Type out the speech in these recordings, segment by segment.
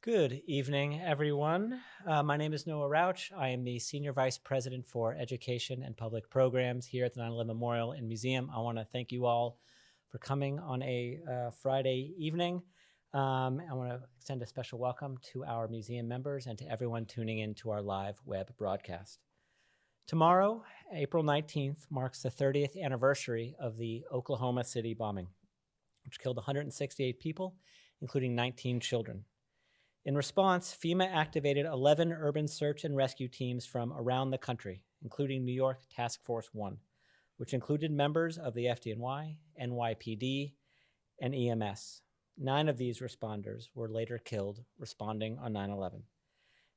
Good evening, everyone. My name is Noah Rauch. I am the Senior Vice President for Education and Public Programs here at the 9/11 Memorial and Museum. I want to thank you all for coming on a Friday evening. I want to extend a special welcome to our museum members and to everyone tuning in to our live web broadcast. Tomorrow, April 19th, marks the 30th anniversary of the Oklahoma City bombing, which killed 168 people, including 19 children. In response, FEMA activated 11 urban search and rescue teams from around the country, including New York Task Force 1, which included members of the FDNY, NYPD, and EMS. 9 of these responders were later killed responding on 9/11.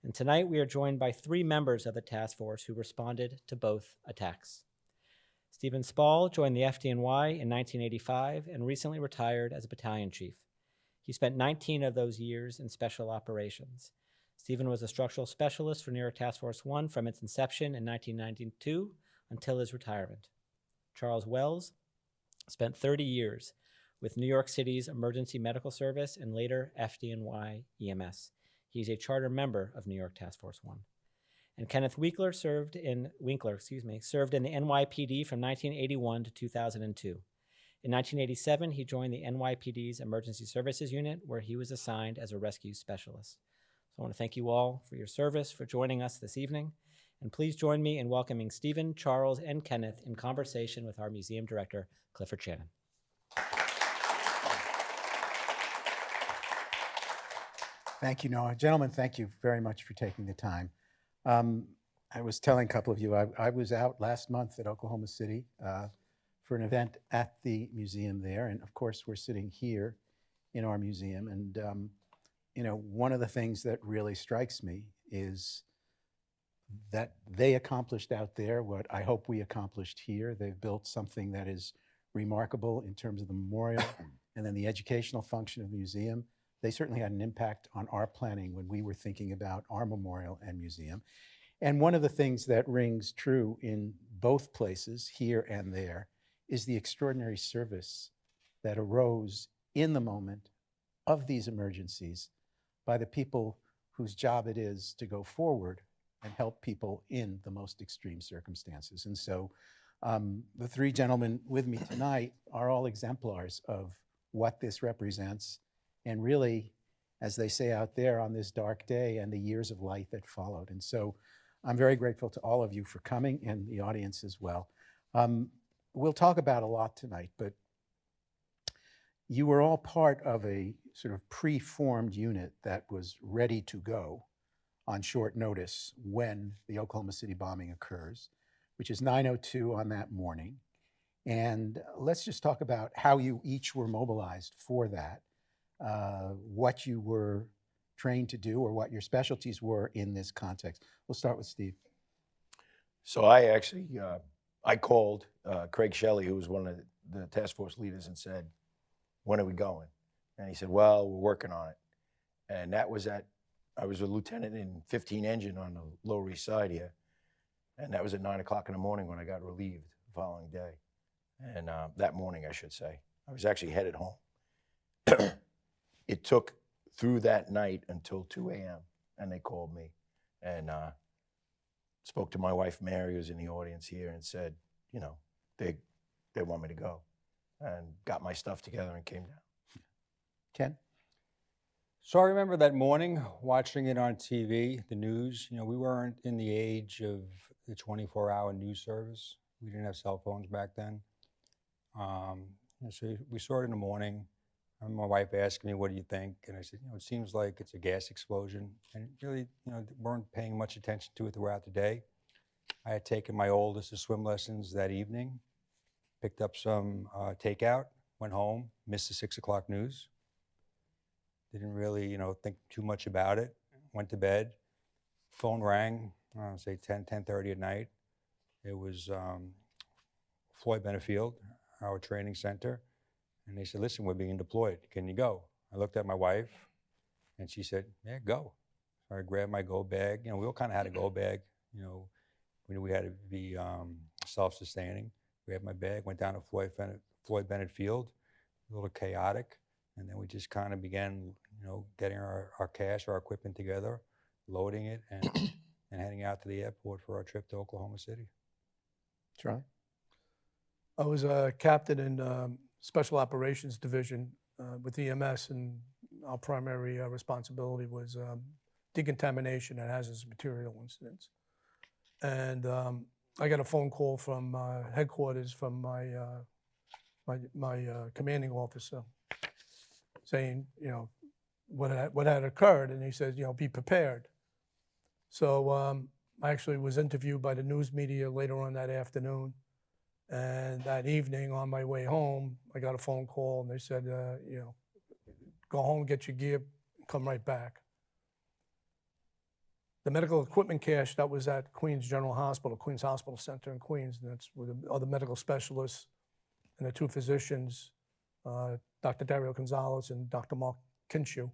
And tonight we are joined by 3 members of the task force who responded to both attacks. Stephen Spall joined the FDNY in 1985 and recently retired as a battalion chief. He spent 19 of those years in special operations. Stephen was a structural specialist for New York Task Force 1 from its inception in 1992 until his retirement. Charles Wells spent 30 years with New York City's Emergency Medical Service and later FDNY EMS. He's a charter member of New York Task Force 1. And Kenneth Winkler served in the NYPD from 1981 to 2002. In 1987, he joined the NYPD's Emergency Services Unit, where he was assigned as a rescue specialist. So I want to thank you all for your service, for joining us this evening. And please join me in welcoming Stephen, Charles, and Kenneth in conversation with our museum director, Clifford Chanin. Thank you, Noah. Gentlemen, thank you very much for taking the time. I was telling a couple of you, I was out last month at Oklahoma City for an event at the museum there. And of course, we're sitting here in our museum. And, one of the things that really strikes me is that they accomplished out there what I hope we accomplished here. They've built something that is remarkable in terms of the memorial and then the educational function of the museum. They certainly had an impact on our planning when we were thinking about our memorial and museum. And one of the things that rings true in both places, here and there, is the extraordinary service that arose in the moment of these emergencies by the people whose job it is to go forward and help people in the most extreme circumstances. And so the 3 gentlemen with me tonight are all exemplars of what this represents and really, as they say out there, on this dark day and the years of light that followed. And so I'm very grateful to all of you for coming and the audience as well. We'll talk about a lot tonight, but you were all part of a sort of pre-formed unit that was ready to go on short notice when the Oklahoma City bombing occurs, which is 9:02 on that morning. And let's just talk about how you each were mobilized for that, what you were trained to do or what your specialties were in this context. We'll start with Steve. So I actually, I called Craig Shelley, who was one of the task force leaders, and said, when are we going? And he said, well, we're working on it. And that was I was a lieutenant in 15 Engine on the Lower East Side here. And that was at 9 o'clock in the morning when I got relieved the following day. And that morning, I should say. I was actually headed home. It took through that night until 2 a.m. and they called me and spoke to my wife, Mary, who's in the audience here, and said, they want me to go, and got my stuff together and came down. Ken? So I remember that morning watching it on TV, the news. We weren't in the age of the 24-hour news service. We didn't have cell phones back then. So we saw it in the morning. And my wife asked me, what do you think? And I said, it seems like it's a gas explosion. And really, weren't paying much attention to it throughout the day. I had taken my oldest to swim lessons that evening, picked up some takeout, went home, missed the 6 o'clock news. Didn't really, think too much about it. Went to bed. Phone rang, say 10:30 at night. It was Floyd Benefield, our training center. And they said, listen, we're being deployed. Can you go? I looked at my wife, and she said, yeah, go. So I grabbed my go bag. We all kind of had a go bag. We knew we had to be self-sustaining. Grabbed my bag, went down to Floyd Bennett Field, a little chaotic. And then we just kind of began, getting our cash, our equipment together, loading it, and heading out to the airport for our trip to Oklahoma City. Charlie? I was a captain in Special Operations Division with EMS, and our primary responsibility was decontamination and hazardous material incidents. And I got a phone call from headquarters from my commanding officer saying, what had occurred, and he said, be prepared. So I actually was interviewed by the news media later on that afternoon, and that evening on my way home, I got a phone call, and they said, go home, get your gear, come right back. The medical equipment cache that was at Queens General Hospital, Queens Hospital Center in Queens, and that's where the other medical specialists and the two physicians, Dr. Dario Gonzalez and Dr. Mark Kinshu,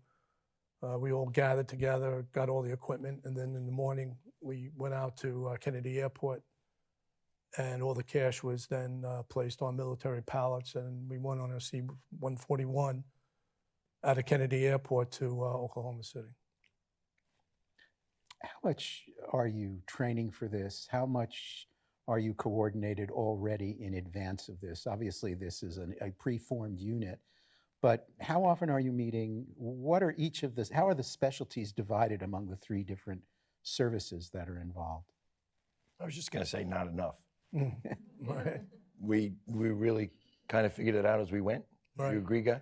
we all gathered together, got all the equipment, and then in the morning we went out to Kennedy Airport, and all the cash was then placed on military pallets, and we went on a C-141 out of Kennedy Airport to Oklahoma City. How much are you training for this? How much are you coordinated already in advance of this? Obviously, this is a preformed unit, but how often are you meeting? What are each of this? How are the specialties divided among the three different services that are involved? I was just going to say not enough. Right. We really kind of figured it out as we went. Right. You agree, guys?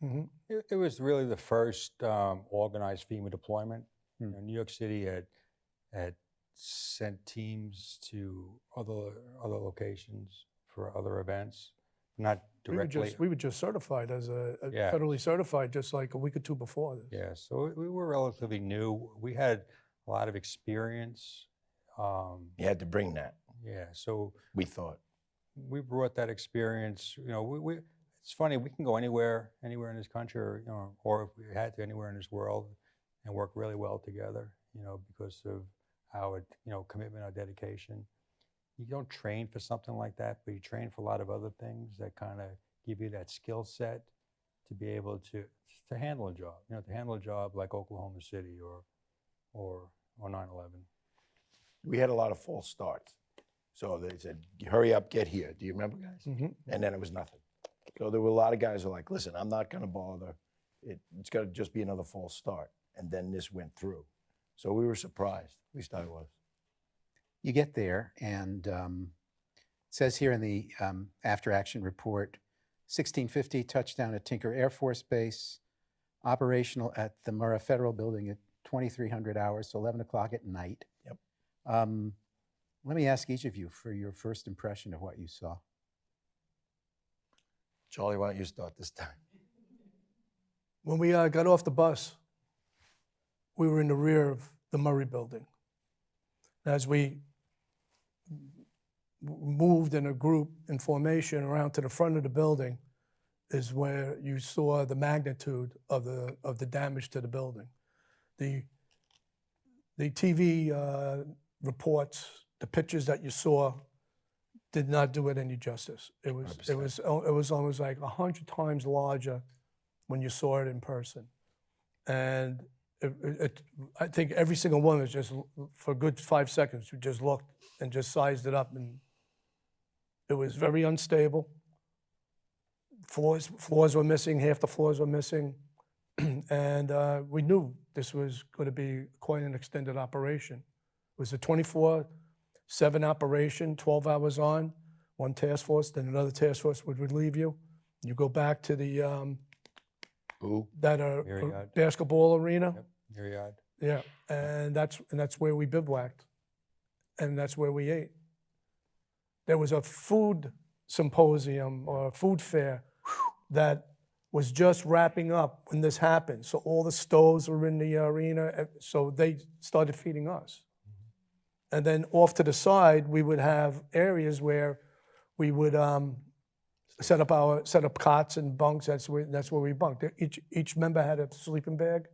Mm-hmm. It was really the first organized FEMA deployment. New York City had sent teams to other locations for other events, not directly. We were just certified as Yeah. federally certified just like a week or two before this. Yeah, so we were relatively new. We had a lot of experience. You had to bring that, Yeah, so we thought. we brought that experience. It's funny, we can go anywhere in this country, or if we had to, anywhere in this world, and work really well together, because of our, commitment, our dedication. You don't train for something like that, but you train for a lot of other things that kind of give you that skill set to be able to handle a job, to handle a job like Oklahoma City or 9/11. We had a lot of false starts. So they said, hurry up, get here. Do you remember, guys? Mm-hmm. And then it was nothing. So there were a lot of guys who were like, listen, I'm not going to bother. It's got to just be another false start. And then this went through. So we were surprised, at least I was. You get there, and it says here in the after-action report, 1650 touchdown at Tinker Air Force Base, operational at the Murrah Federal Building at 2300 hours, so 11 o'clock at night. Yep. Let me ask each of you for your first impression of what you saw. Charlie, why don't you start this time? When we got off the bus, we were in the rear of the Murrah Building. As we moved in a group in formation around to the front of the building is where you saw the magnitude of the damage to the building. The TV reports, the pictures that you saw, did not do it any justice. It was almost like 100 times larger when you saw it in person, and I think every single one was just for a good 5 seconds. We just looked and just sized it up, and it was very unstable. Floors were missing, half the floors were missing, and we knew this was going to be quite an extended operation. It was a 24/7 operation, 12 hours on, one task force, then another task force would relieve you. You go back to the Myriad. basketball arena. Yep, Myriad. Yeah, and that's where we bivouacked, and that's where we ate. There was a food symposium or food fair that was just wrapping up when this happened. So all the stoves were in the arena, so they started feeding us. And then off to the side, we would have areas where we would set up cots and bunks. That's where we bunked. Each member had a sleeping bag,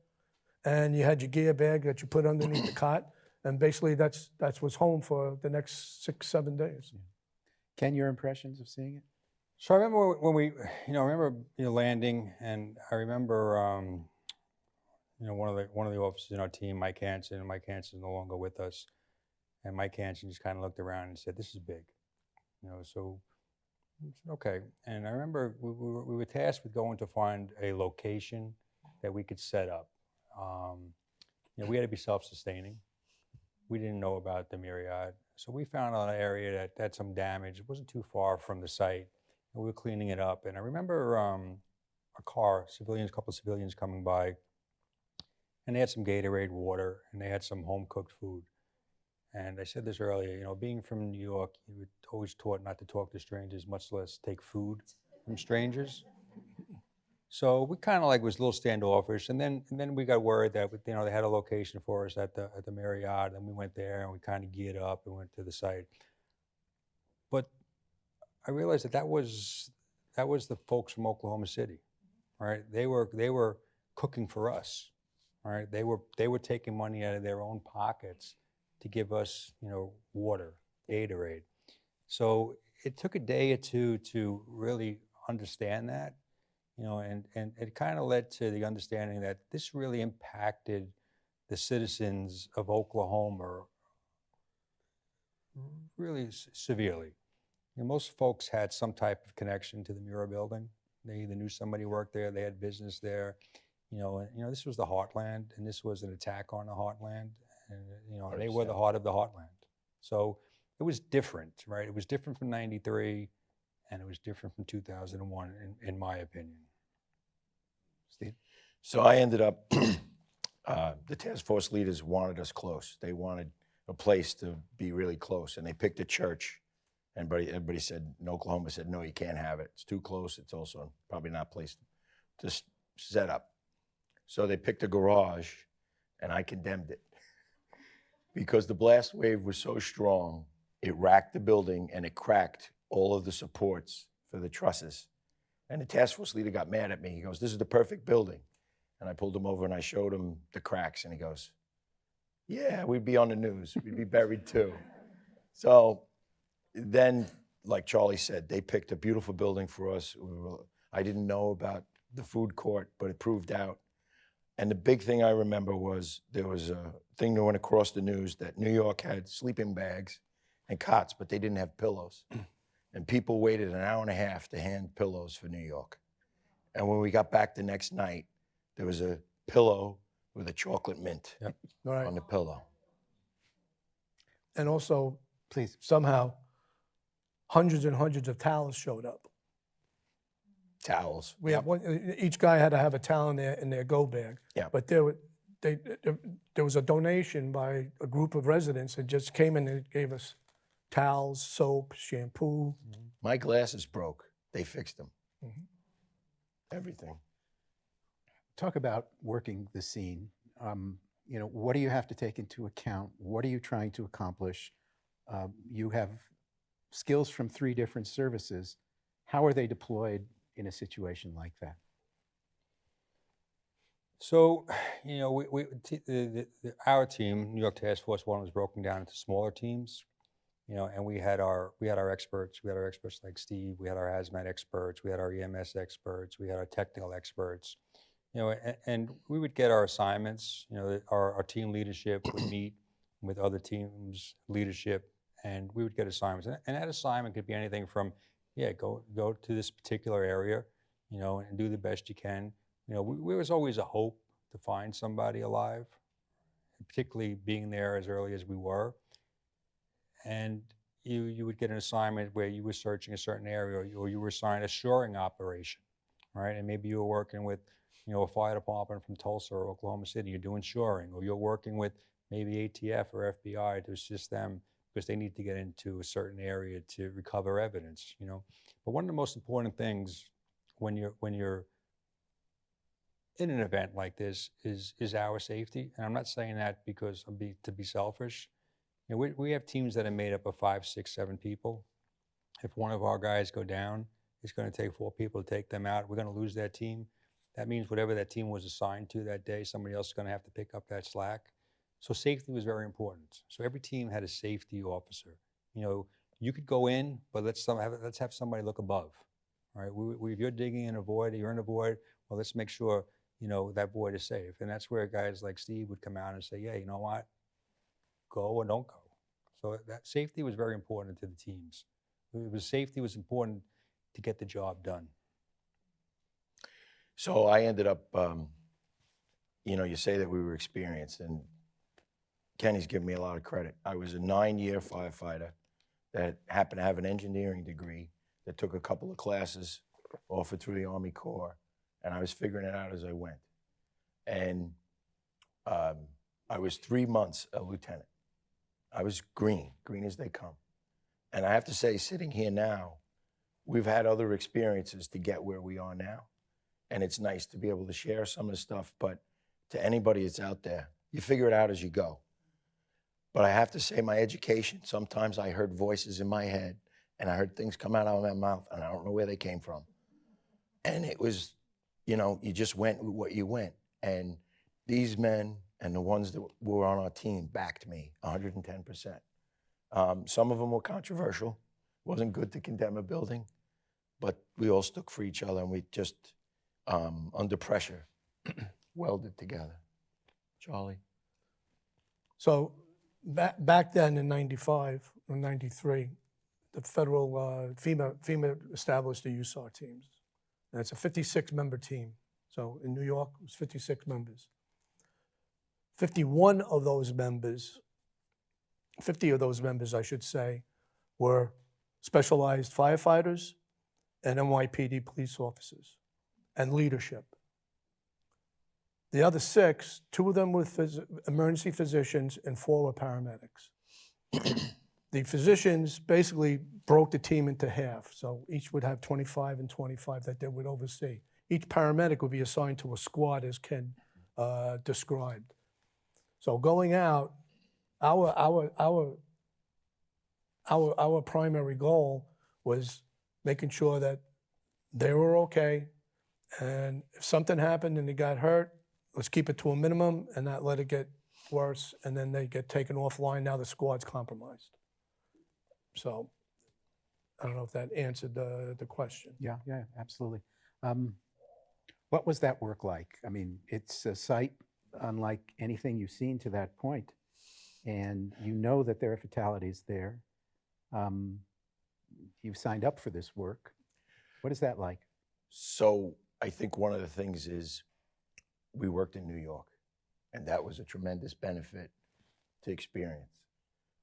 and you had your gear bag that you put underneath the cot, and basically that's what's home for the next 6-7 days. Ken, your impressions of seeing it? So I remember when we, landing, and I remember, one of the officers in our team, Mike Hansen, and Mike Hansen is no longer with us, and Mike Hansen just kind of looked around and said, "This is big," So I said, okay. And I remember we were tasked with going to find a location that we could set up. We had to be self-sustaining. We didn't know about the Myriad, so we found an area that had some damage. It wasn't too far from the site. And we were cleaning it up. And I remember a couple of civilians coming by, and they had some Gatorade water, and they had some home-cooked food. And I said this earlier, being from New York, you were always taught not to talk to strangers, much less take food from strangers. So we kind of was a little standoffish, and then we got word that they had a location for us at the Marriott, and we went there and we kind of geared up and went to the site. But I realized that was the folks from Oklahoma City, right? They were cooking for us, right? They were taking money out of their own pockets to give us water, Gatorade. So it took a day or two to really understand that. And it kind of led to the understanding that this really impacted the citizens of Oklahoma really severely. Most folks had some type of connection to the Murrah Building. They either knew somebody worked there, they had business there. This was the heartland, and this was an attack on the heartland, and they were the heart of the heartland. So it was different, right? It was different from '93. And it was different from 2001, in my opinion. Steve? So I ended up, the task force leaders wanted us close. They wanted a place to be really close, and they picked a church. And everybody said, in Oklahoma said, no, you can't have it. It's too close. It's also probably not a place to set up. So they picked a garage, and I condemned it. Because the blast wave was so strong, it racked the building and it cracked all of the supports for the trusses. And the task force leader got mad at me. He goes, this is the perfect building. And I pulled him over and I showed him the cracks, and he goes, yeah, we'd be on the news. We'd be buried too. So then, like Charlie said, they picked a beautiful building for us. I didn't know about the food court, but it proved out. And the big thing I remember was there was a thing that went across the news that New York had sleeping bags and cots, but they didn't have pillows. And people waited an hour and a half to hand pillows for New York. And when we got back the next night, there was a pillow with a chocolate mint Right. on the pillow. And also, Please. somehow, hundreds and hundreds of towels showed up. Towels. We had one, each guy had to have a towel in their go bag. Yeah. But there was a donation by a group of residents that just came in and gave us towels, soap, shampoo. My glasses broke. They fixed them. Everything. Talk about working the scene. What do you have to take into account? What are you trying to accomplish? You have skills from 3 different services. How are they deployed in a situation like that? So, our team, New York Task Force 1, was broken down into smaller teams, and we had our experts. We had our experts like Steve. We had our hazmat experts. We had our EMS experts. We had our technical experts. And we would get our assignments. Our team leadership would meet with other teams' leadership, and we would get assignments. And that assignment could be anything from, go to this particular area, and do the best you can. There was always a hope to find somebody alive, particularly being there as early as we were. And you would get an assignment where you were searching a certain area, or you were assigned a shoring operation, right? And maybe you were working with, a fire department from Tulsa or Oklahoma City. You're doing shoring, or you're working with maybe ATF or FBI to assist them because they need to get into a certain area to recover evidence. But one of the most important things when you're in an event like this is our safety. And I'm not saying that because to be selfish. We have teams that are made up of 5, 6, 7 people. If one of our guys go down, it's going to take 4 people to take them out. We're going to lose that team. That means whatever that team was assigned to that day, somebody else is going to have to pick up that slack. So safety was very important. So every team had a safety officer. You could go in, but let's have somebody look above. All right, if you're digging in a void, or you're in a void, well, let's make sure, you know, that void is safe. And that's where guys like Steve would come out and say, yeah, you know what, go or don't go. So that safety was very important to the teams. Safety was important to get the job done. So I ended up, you know, you say that we were experienced, and Kenny's given me a lot of credit. I was a 9-year firefighter that happened to have an engineering degree, that took a couple of classes offered through the Army Corps, and I was figuring it out as I went. And I was 3 months a lieutenant. I was green as they come. And I have to say, sitting here now, we've had other experiences to get where we are now. And it's nice to be able to share some of the stuff, but to anybody that's out there, you figure it out as you go. But I have to say, my education, sometimes I heard voices in my head, and I heard things come out of my mouth, and I don't know where they came from. And it was, you know, you just went with what you went. And these men and the ones that were on our team backed me 110%. Some of them were controversial. It wasn't good to condemn a building, but we all stuck for each other, and we just, under pressure, welded together. Charlie? So back then in 95 or 93, the federal FEMA established the USAR teams. And it's a 56-member team. So in New York, it was 56 members. 51 of those members, 50 of those members, I should say, were specialized firefighters and NYPD police officers and leadership. The other 6, 2 of them were emergency physicians and 4 were paramedics. The physicians basically broke the team into half. So each would have 25 and 25 that they would oversee. Each paramedic would be assigned to a squad, as Ken described. So going out, our primary goal was making sure that they were okay. And if something happened and they got hurt, let's keep it to a minimum and not let it get worse. And then they get taken offline. Now the squad's compromised. So I don't know if that answered the question. Yeah, absolutely. What was that work like? I mean, it's a site unlike anything you've seen to that point. And you know that there are fatalities there. You've signed up for this work. What is that like? So I think one of the things is we worked in New York, and that was a tremendous benefit to experience.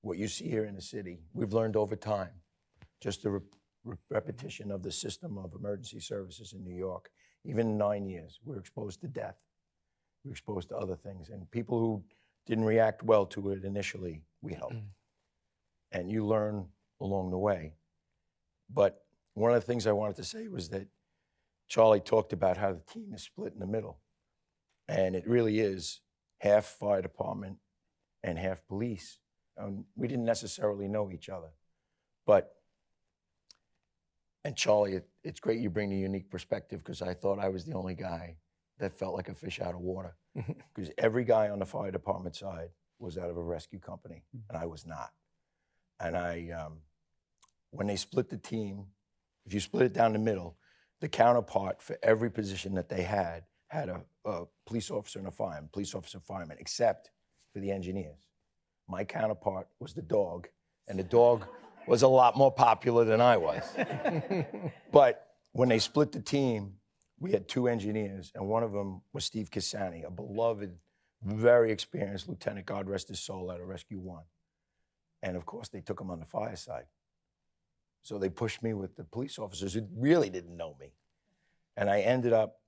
What you see here in the city, we've learned over time, just the repetition of the system of emergency services in New York. Even in 9 years, we're exposed to death. We're exposed to other things. And people who didn't react well to it initially, we helped. And you learn along the way. But one of the things I wanted to say was that Charlie talked about how the team is split in the middle. And it really is half fire department and half police. We didn't necessarily know each other. And Charlie, it's great you bring the unique perspective, because I thought I was the only guy that felt like a fish out of water. Because every guy on the fire department side was out of a rescue company, and I was not. And when they split the team, if you split it down the middle, the counterpart for every position that they had a police officer and a fireman, police officer, fireman, except for the engineers. My counterpart was the dog, and the dog was a lot more popular than I was. But when they split the team, we had 2 engineers, and one of them was Steve Cassani, a beloved, very experienced lieutenant, God rest his soul, out of Rescue 1. And of course, they took him on the fire side. So they pushed me with the police officers who really didn't know me. And I ended up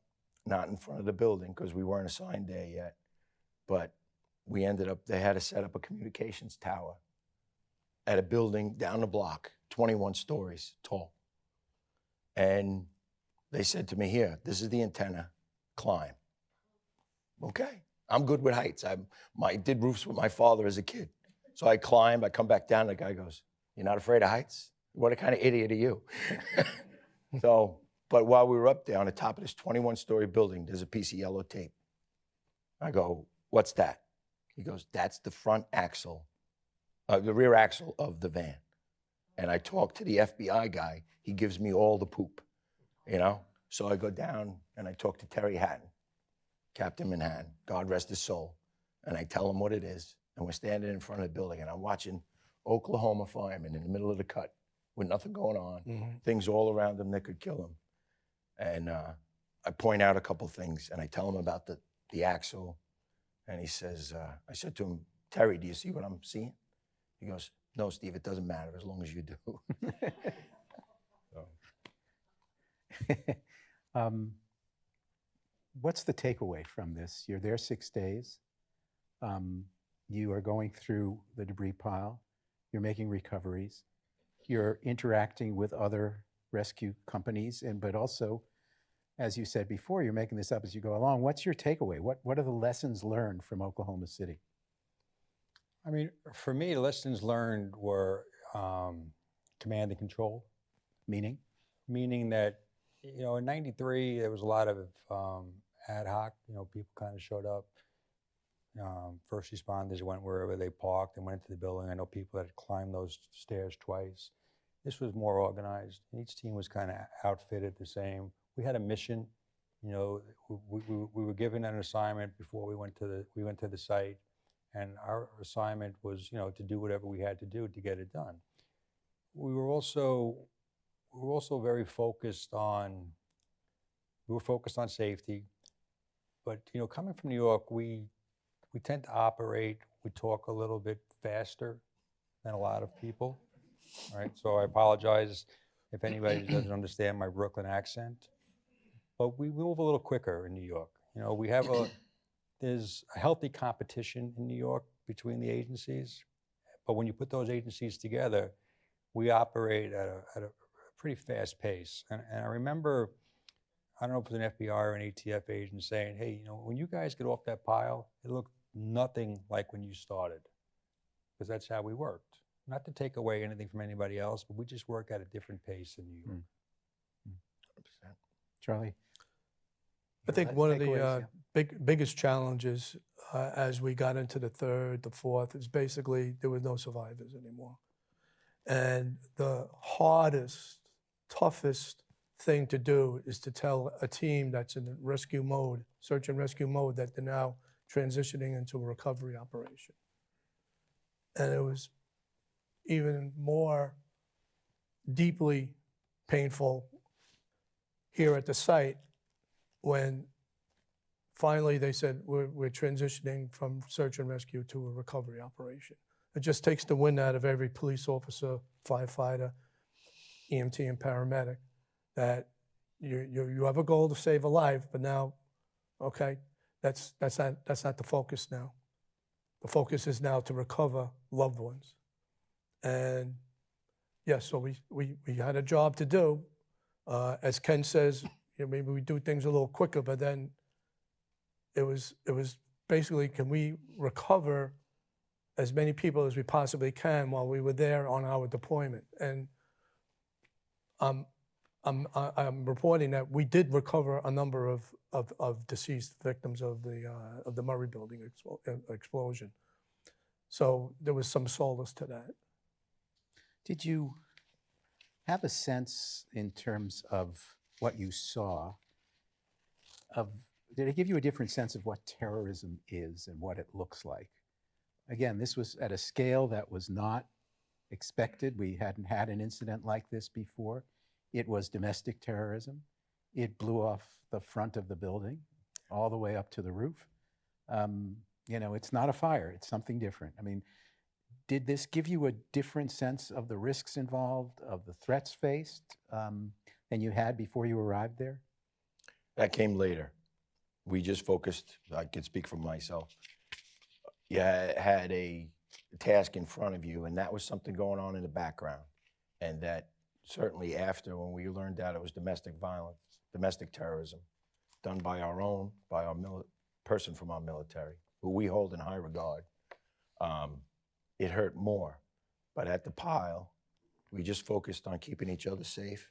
not in front of the building because we weren't assigned there yet, but we ended up, they had to set up a communications tower at a building down the block, 21 stories tall. And they said to me, here, this is the antenna, climb. Okay, I'm good with heights. I did roofs with my father as a kid. So I climbed, I come back down, the guy goes, you're not afraid of heights? What kind of idiot are you? But while we were up there on the top of this 21-story building, there's a piece of yellow tape. I go, what's that? He goes, that's the front axle, the rear axle of the van. And I talk to the FBI guy. He gives me all the poop. you know? So I go down and I talk to Terry Hatton, Captain Manhattan, God rest his soul. And I tell him what it is. And we're standing in front of the building and I'm watching Oklahoma firemen in the middle of the cut with nothing going on, things all around them that could kill them. And I point out a couple things and I tell him about the axle. And he says, I said to him, Terry, do you see what I'm seeing? He goes, no, Steve, it doesn't matter as long as you do. What's the takeaway from this? You're there 6 days. You are going through the debris pile. You're making recoveries. You're interacting with other rescue companies, but also, as you said before, you're making this up as you go along. What's your takeaway? What are the lessons learned from Oklahoma City? I mean, for me, lessons learned were command and control. Meaning? Meaning that, in '93, there was a lot of ad hoc, people kind of showed up. First responders went wherever they parked and went into the building. I know people that had climbed those stairs twice. This was more organized. Each team was kind of outfitted the same. We had a mission. We were given an assignment before we went to the site, and our assignment was, to do whatever we had to do to get it done. We were also very focused on. We were focused on safety, but coming from New York, we tend to operate. We talk a little bit faster than a lot of people. All right, so I apologize if anybody doesn't understand my Brooklyn accent, but we move a little quicker in New York. There's a healthy competition in New York between the agencies, but when you put those agencies together, we operate at a pretty fast pace. And I remember, I don't know if it was an FBI or an ATF agent saying, hey, when you guys get off that pile, it looked nothing like when you started, because that's how we worked. Not to take away anything from anybody else, but we just work at a different pace in New York. 100%. Charlie? I think one of the biggest challenges as we got into the third, the fourth, is basically there were no survivors anymore. And the hardest, toughest thing to do is to tell a team that's in rescue mode, search and rescue mode, that they're now transitioning into a recovery operation. And it was even more deeply painful here at the site when finally they said, we're transitioning from search and rescue to a recovery operation. It just takes the wind out of every police officer, firefighter, EMT, and paramedic, that you have a goal to save a life, but now, okay, that's not the focus now. The focus is now to recover loved ones. And yes, so we had a job to do. As Ken says, maybe we do things a little quicker, but then it was basically, can we recover as many people as we possibly can while we were there on our deployment? And I'm reporting that we did recover a number of deceased victims of the Murrah Building explosion. So there was some solace to that. Did you have a sense in terms of what you saw did it give you a different sense of what terrorism is and what it looks like? Again, this was at a scale that was not expected. We hadn't had an incident like this before. It was domestic terrorism. It blew off the front of the building all the way up to the roof. It's not a fire, it's something different. I mean, did this give you a different sense of the risks involved, of the threats faced, than you had before you arrived there? That came later. We just focused, I can speak for myself. You had a task in front of you, and that was something going on in the background. And that certainly after, when we learned that it was domestic violence, domestic terrorism, done by our person from our military, who we hold in high regard, it hurt more. But at the pile, we just focused on keeping each other safe.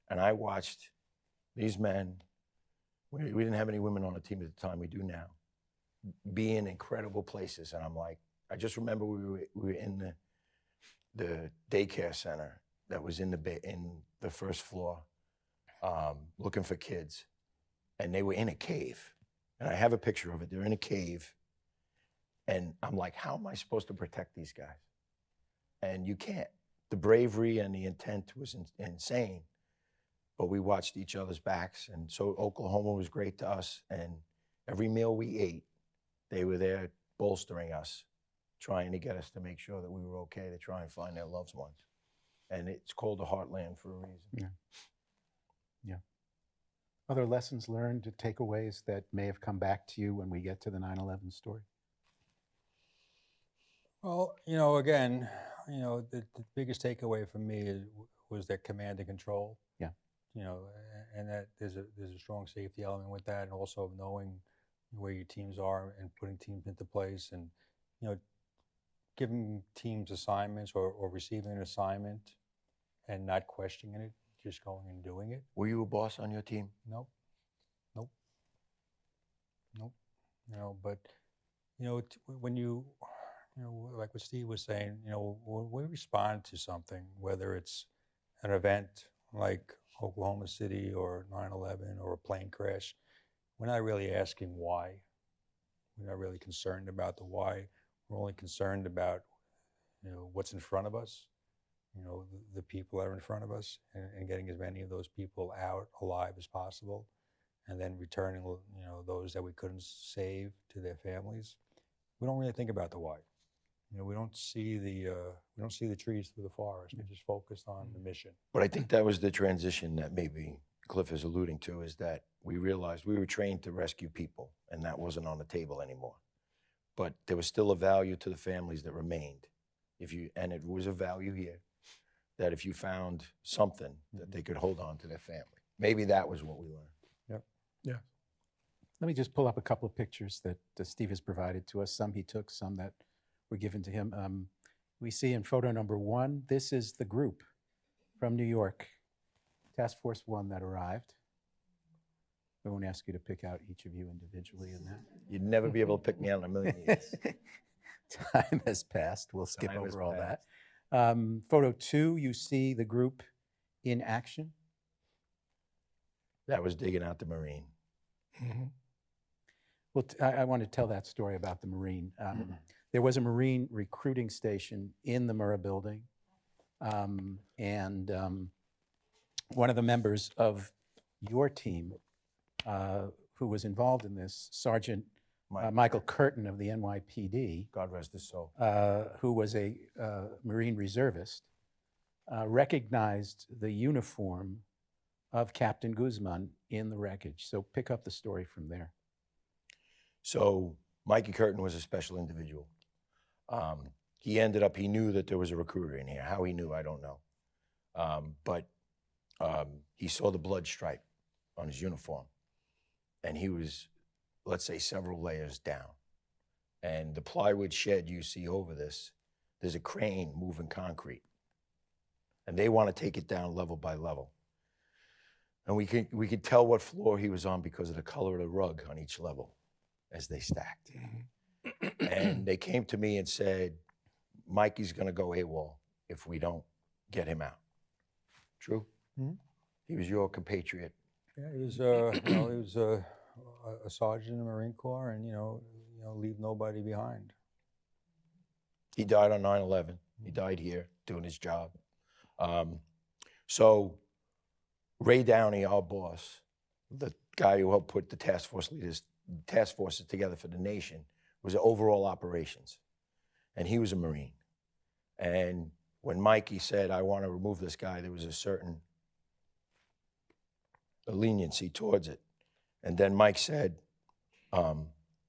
And I watched these men, we didn't have any women on the team at the time, we do now, be in incredible places. And I'm like, I just remember we were in the daycare center that was in the first floor. looking for kids, and they were in a cave. And I have a picture of it. They're in a cave. And I'm like, how am I supposed to protect these guys? And you can't. The bravery and the intent was insane. But we watched each other's backs. And so Oklahoma was great to us. And every meal we ate, they were there bolstering us, trying to get us to make sure that we were okay, to try and find their loved ones. And it's called the Heartland for a reason. Yeah. Yeah. Other lessons learned, takeaways that may have come back to you when we get to the 9/11 story? Well, again, the biggest takeaway for me was that command and control. Yeah. And that there's a strong safety element with that, and also knowing where your teams are and putting teams into place, and giving teams assignments or receiving an assignment and not questioning it, just going and doing it. Were you a boss on your team? Nope. But when like what Steve was saying, when we respond to something, whether it's an event like Oklahoma City or 9/11 or a plane crash, we're not really asking why. We're not really concerned about the why. We're only concerned about, what's in front of us, the people that are in front of us, and getting as many of those people out alive as possible, and then returning, those that we couldn't save to their families. We don't really think about the why. We don't see the trees through the forest. We're just focused on the mission. But I think that was the transition that maybe Cliff is alluding to, is that we realized we were trained to rescue people, and that wasn't on the table anymore. But there was still a value to the families that remained. And it was a value here, that if you found something, that they could hold on to their family. Maybe that was what we learned. Yep. Yeah. Let me just pull up a couple of pictures that Steve has provided to us. Some he took, some that were given to him. We see in photo number 1, this is the group from New York, Task Force 1 that arrived. I won't ask you to pick out each of you individually in that. You'd never be able to pick me out in a million years. Time has passed. We'll skip Time has over all passed. that. Photo 2, you see the group in action. That was digging out the Marine. Mm-hmm. Well, I want to tell that story about the Marine. There was a Marine recruiting station in the Murrah Building, and one of the members of your team who was involved in this, Sergeant Michael Curtin of the NYPD, God rest his soul. who was a Marine reservist, recognized the uniform of Captain Guzman in the wreckage. So pick up the story from there. So Mikey Curtin was a special individual. He knew that there was a recruiter in here. How he knew, I don't know. But he saw the blood stripe on his uniform. And he was, let's say, several layers down. And the plywood shed you see over this, there's a crane moving concrete. And they want to take it down level by level. And we could tell what floor he was on because of the color of the rug on each level as they stacked. And they came to me and said, Mikey's going to go AWOL if we don't get him out. True? Mm-hmm. He was your compatriot. Yeah, he was a sergeant in the Marine Corps, and leave nobody behind. He died on 9/11. He died here doing his job. So Ray Downey, our boss, the guy who helped put the task forces together for the nation, was overall operations. And he was a Marine. And when Mikey said, I want to remove this guy, there was a certain leniency towards it. And then Mike said, there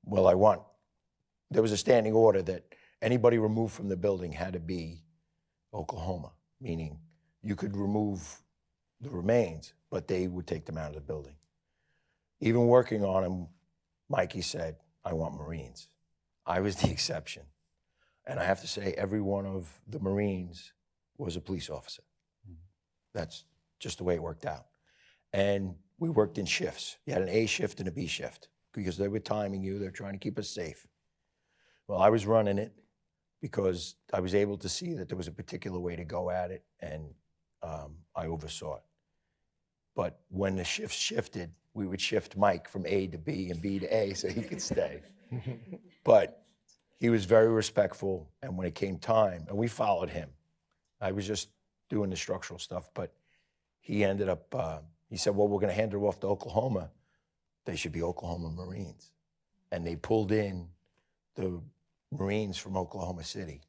was a standing order that anybody removed from the building had to be Oklahoma, meaning you could remove the remains, but they would take them out of the building. Even working on him, Mikey said, I want Marines. I was the exception. And I have to say, every one of the Marines was a police officer. That's just the way it worked out. And we worked in shifts. You had an A shift and a B shift because they were timing you. They're trying to keep us safe. Well, I was running it because I was able to see that there was a particular way to go at it, and I oversaw it. But when the shifts shifted, we would shift Mike from A to B and B to A so he could stay. But he was very respectful, and when it came time, and we followed him. I was just doing the structural stuff, but he ended up, he said, well, we're gonna hand it off to Oklahoma. They should be Oklahoma Marines. And they pulled in the Marines from Oklahoma City.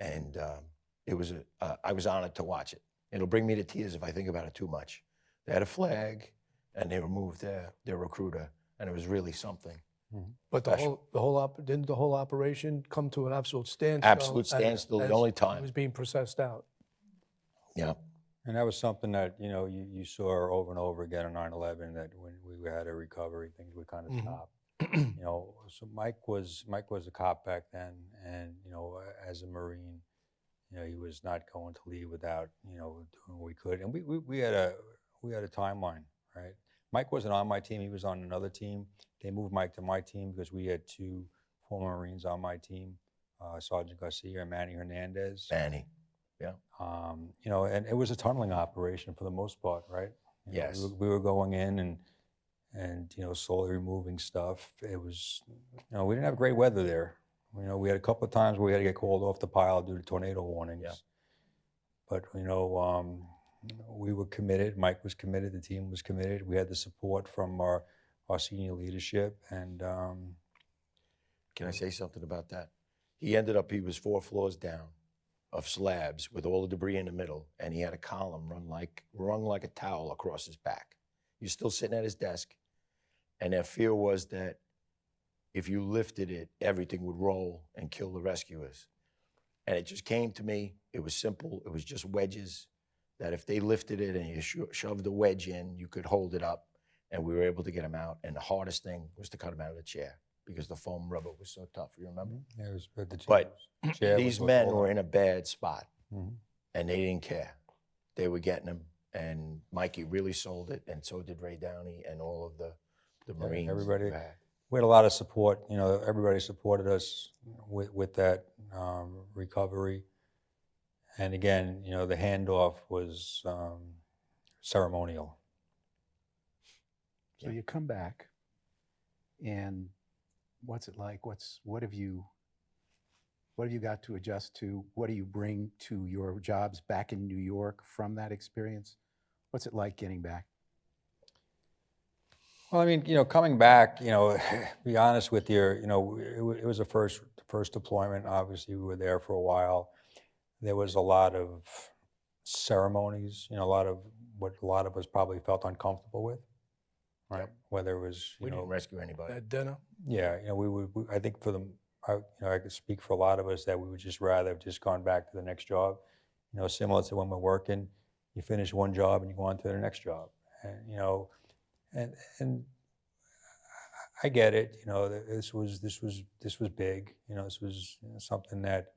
And it was, I was honored to watch it. It'll bring me to tears if I think about it too much. They had a flag, and they removed their recruiter, and it was really something. But didn't the whole operation come to an absolute standstill? Absolute standstill, the only time. It was being processed out. Yeah. And that was something that, you know, you saw over and over again on 9/11, that when we had a recovery, things would kind of stop. You know, so Mike was a cop back then, and, you know, as a Marine, you know, he was not going to leave without, you know, doing what we could. And we had a timeline, right? Mike wasn't on my team, he was on another team. They moved Mike to my team because we had 2 former Marines on my team, Sergeant Garcia and Manny Hernandez. Manny, yeah. You know, and it was a tunneling operation for the most part, right? You know, Yes. we were going in and, you know, slowly removing stuff. It was, you know, we didn't have great weather there. You know, we had a couple of times where we had to get called off the pile due to tornado warnings. Yeah. But, you know, we were committed. Mike was committed. The team was committed. We had the support from our senior leadership. And Can I say something about that? He was 4 floors down of slabs with all the debris in the middle, and he had a column rung like a towel across his back. He was still sitting at his desk, and their fear was that if you lifted it, everything would roll and kill the rescuers. And it just came to me, it was simple, it was just wedges, that if they lifted it and you shoved the wedge in, you could hold it up, and we were able to get him out. And the hardest thing was to cut him out of the chair because the foam rubber was so tough, you remember? yeah, it was, the But chair was these what men rolled were up. in a bad spot, Mhm. and they didn't care. They were getting him, and Mikey really sold it, and so did Ray Downey and all of the Marines. everybody. who had- We had a lot of support. You know, everybody supported us with that recovery. And again, you know, the handoff was ceremonial. So you come back, and what's it like? What have you got to adjust to? What do you bring to your jobs back in New York from that experience? What's it like getting back? Well, I mean, you know, coming back, you know, be honest with you, you know, it was a first deployment. Obviously, we were there for a while. There was a lot of ceremonies, you know, a lot of what a lot of us probably felt uncomfortable with, right? Yep. Whether it was, you We know, didn't rescue anybody. At dinner. yeah, you know, I think for them, you know, I could speak for a lot of us that we would just rather have just gone back to the next job. You know, similar to when we're working, you finish one job and you go on to the next job, and you know, and I get it. You know, this was big. You know, this was, you know, something that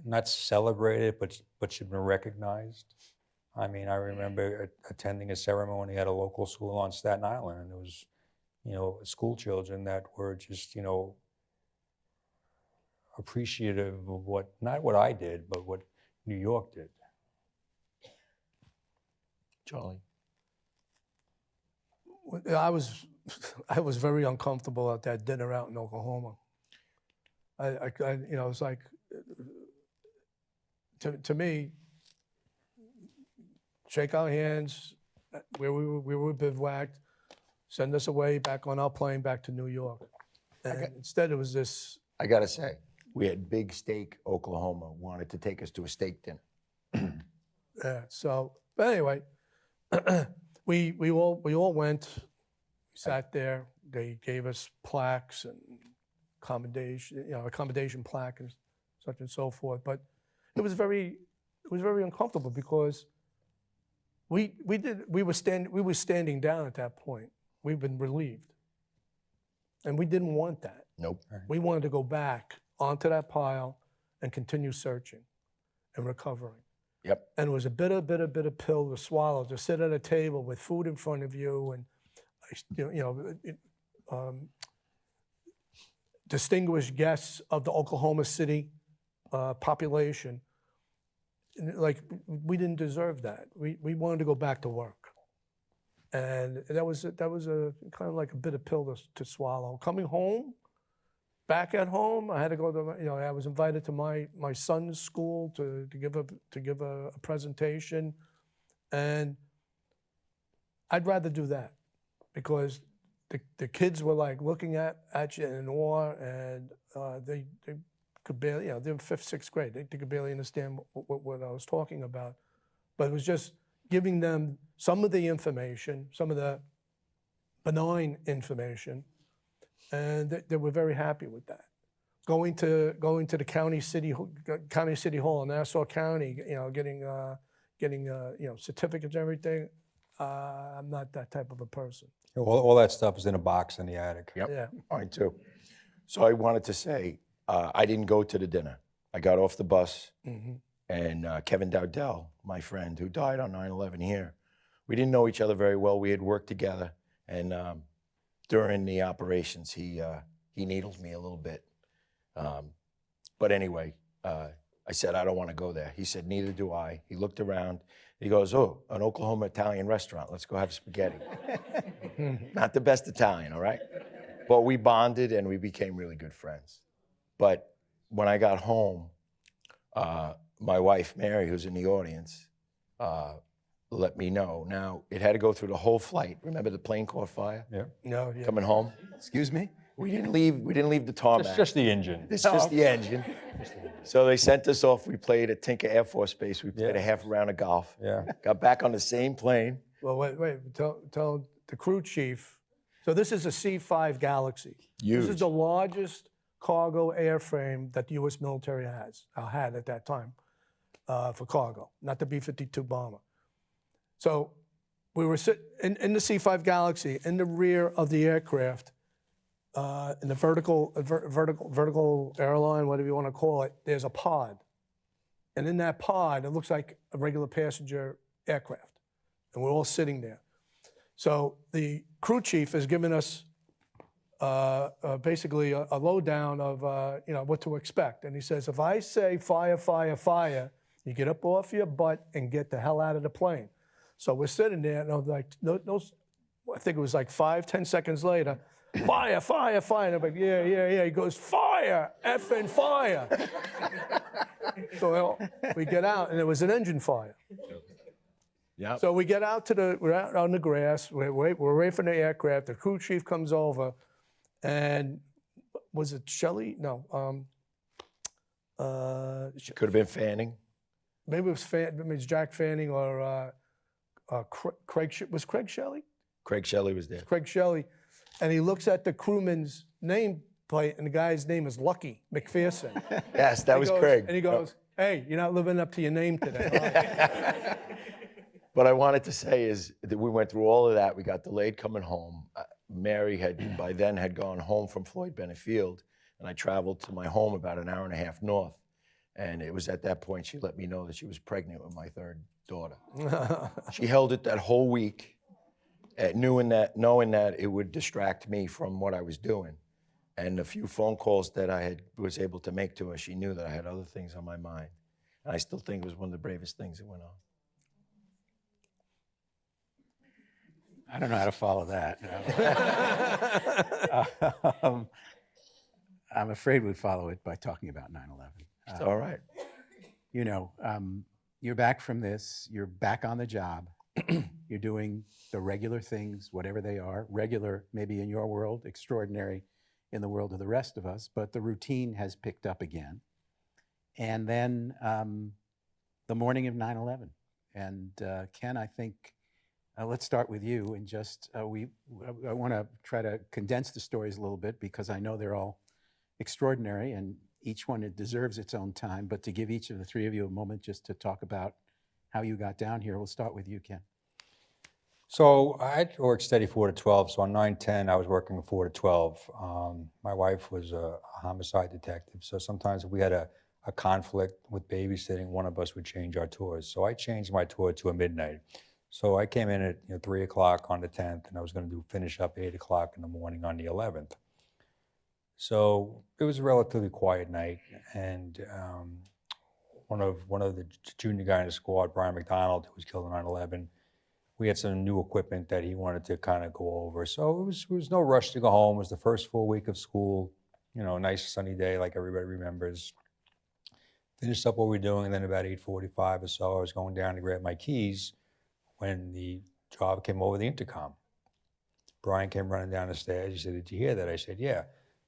not celebrated, but should be recognized. I mean, I remember attending a ceremony at a local school on Staten Island, and it was, you know, school children that were just, you know, appreciative of not what I did, but what New York did. Charlie. I was very uncomfortable at that dinner out in Oklahoma. You know, it's like, to me, shake our hands, where we were bivouacked, send us away back on our plane back to New York. And instead it was this. I gotta say, we had Big Steak Oklahoma wanted to take us to a steak dinner. Yeah. So, but anyway, we all went, sat there. They gave us plaques and accommodation plaque and such and so forth. But it was very uncomfortable because we were standing down at that point. We've been relieved, and we didn't want that. Nope. We wanted to go back onto that pile and continue searching and recovering. Yep. And it was a bitter pill to swallow, to sit at a table with food in front of you and, distinguished guests of the Oklahoma City population. Like, we didn't deserve that. We wanted to go back to work. And that was a kind of like a bitter pill to swallow. Coming home, back at home, I had to go to, I was invited to my son's school to give a presentation, and I'd rather do that because the kids were like looking at you in awe, and they could barely, they're in 5th, 6th grade. They could barely understand what I was talking about. But it was just giving them some of the information, some of the benign information, and they were very happy with that. Going to the county city hall in Nassau County, getting certificates and everything. I'm not that type of a person. All that stuff is in a box in the attic. Yep. Yeah. Mine too. So I wanted to say, I didn't go to the dinner. I got off the bus, and Kevin Dowdell, my friend who died on 9/11 here, we didn't know each other very well. We had worked together, and during the operations, he needled me a little bit. But anyway, I said, I don't want to go there. He said, neither do I. He looked around. He goes, oh, an Oklahoma Italian restaurant. Let's go have spaghetti. Not the best Italian, all right? But we bonded, and we became really good friends. But when I got home, my wife, Mary, who's in the audience, let me know. Now, it had to go through the whole flight. Remember the plane caught fire? Yeah. No, yeah. Coming home? Excuse me? We didn't leave the tarmac. Just the engine. It's just the engine. So they sent us off. We played at Tinker Air Force Base. We played a half round of golf. Yeah. Got back on the same plane. Well, wait. Tell the crew chief. So this is a C-5 Galaxy. Huge. This is the largest cargo airframe that the U.S. military had at that time for cargo, not the B-52 bomber. So we were sitting in the C-5 Galaxy in the rear of the aircraft. In the vertical airline, whatever you want to call it, there's a pod. And in that pod, it looks like a regular passenger aircraft. And we're all sitting there. So the crew chief has given us basically a lowdown of what to expect. And he says, if I say fire, fire, fire, you get up off your butt and get the hell out of the plane. So we're sitting there, and I'm like, I think it was like 5-10 seconds later, fire, fire, fire. And I'm like, yeah. He goes, fire, effing fire. So we get out, and it was an engine fire. Yeah. So we get out we're out on the grass. We're waiting for the aircraft. The crew chief comes over, and was it Shelley? No. Could have been Fanning. Maybe it was Jack Fanning or Craig. Was Craig Shelley? Craig Shelley was there. Craig Shelley. And he looks at the crewman's nameplate, and the guy's name is Lucky McPherson. Yes, that was Craig. And he goes, hey, you're not living up to your name today. What I wanted to say is that we went through all of that. We got delayed coming home. Mary by then had gone home from Floyd Bennett Field, and I traveled to my home about an hour and a half north. And it was at that point she let me know that she was pregnant with my third daughter. She held it that whole week, knowing that it would distract me from what I was doing. And a few phone calls that I was able to make to her, she knew that I had other things on my mind. And I still think it was one of the bravest things that went on. I don't know how to follow that. I'm afraid we follow it by talking about 9/11. It's all right. You're back from this. You're back on the job. You're doing the regular things, whatever they are. Regular, maybe in your world, extraordinary in the world of the rest of us, but the routine has picked up again. And then the morning of 9/11. And Ken, I think, let's start with you. And just, I want to try to condense the stories a little bit because I know they're all extraordinary and each one deserves its own time, but to give each of the three of you a moment just to talk about how you got down here. We'll start with you, Ken. So I worked steady 4 to 12. So on 9/10, I was working 4 to 12. My wife was a homicide detective. So sometimes if we had a conflict with babysitting, one of us would change our tours. So I changed my tour to a midnight. So I came in at 3 o'clock on the 10th, and I was going to finish up 8 o'clock in the morning on the 11th. So it was a relatively quiet night, and one of the junior guy in the squad, Brian McDonald, who was killed in 9/11, we had some new equipment that he wanted to kind of go over. So it was no rush to go home. It was the first full week of school, you know, a nice sunny day like everybody remembers. Finished up what we were doing, and then about 8:45 or so, I was going down to grab my keys when the driver came over the intercom. Brian came running down the stairs. He said, "Did you hear that?" I said, "Yeah."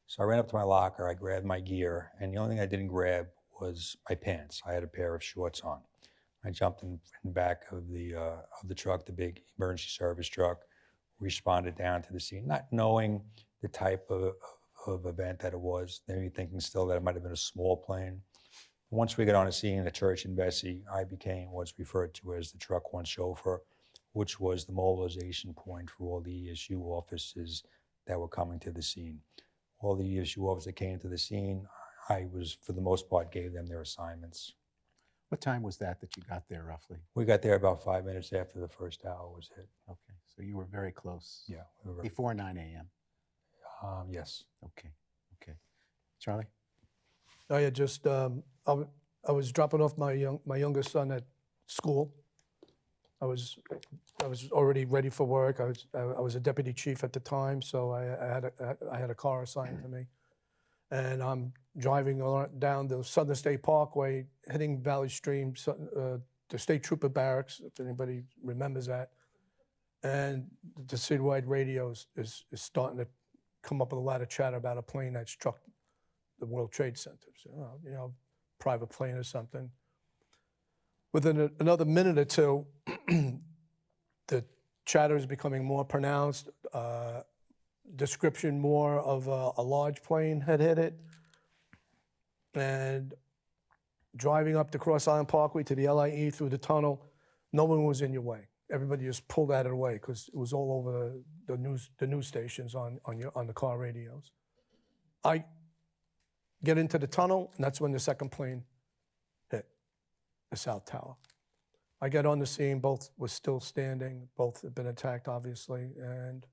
So I ran up to my locker, I grabbed my gear, and the only thing I didn't grab was my pants. I had a pair of shorts on. I jumped in the back of the truck, the big emergency service truck, responded down to the scene, not knowing the type of event that it was, maybe thinking still that it might have been a small plane. Once we got on the scene at Church and Bessie, I became what's referred to as the truck one chauffeur, which was the mobilization point for all the ESU officers that were coming to the scene. All the ESU officers that came to the scene, I was, for the most part, gave them their assignments. What time was that you got there roughly? We got there about 5 minutes after the first hour was hit. Okay, so you were very close. Yeah. We were, Before 9 a.m. yes. Okay, okay. Charlie? I had just, I was dropping off my youngest son at school. I was already ready for work. I was a deputy chief at the time, so I had a car assigned to me. And I'm driving down the Southern State Parkway, heading Valley Stream, the State Trooper Barracks, if anybody remembers that. And the citywide radio is starting to come up with a lot of chatter about a plane that struck the World Trade Center. So, you know, private plane or something. Within another minute or two, the chatter is becoming more pronounced. Description more of a large plane had hit it. And driving up the Cross Island Parkway to the LIE through the tunnel, no one was in your way. Everybody just pulled out of the way because it was all over the news stations on the car radios. I get into the tunnel, and that's when the second plane hit the South Tower. I get on the scene, both were still standing, both had been attacked, obviously, and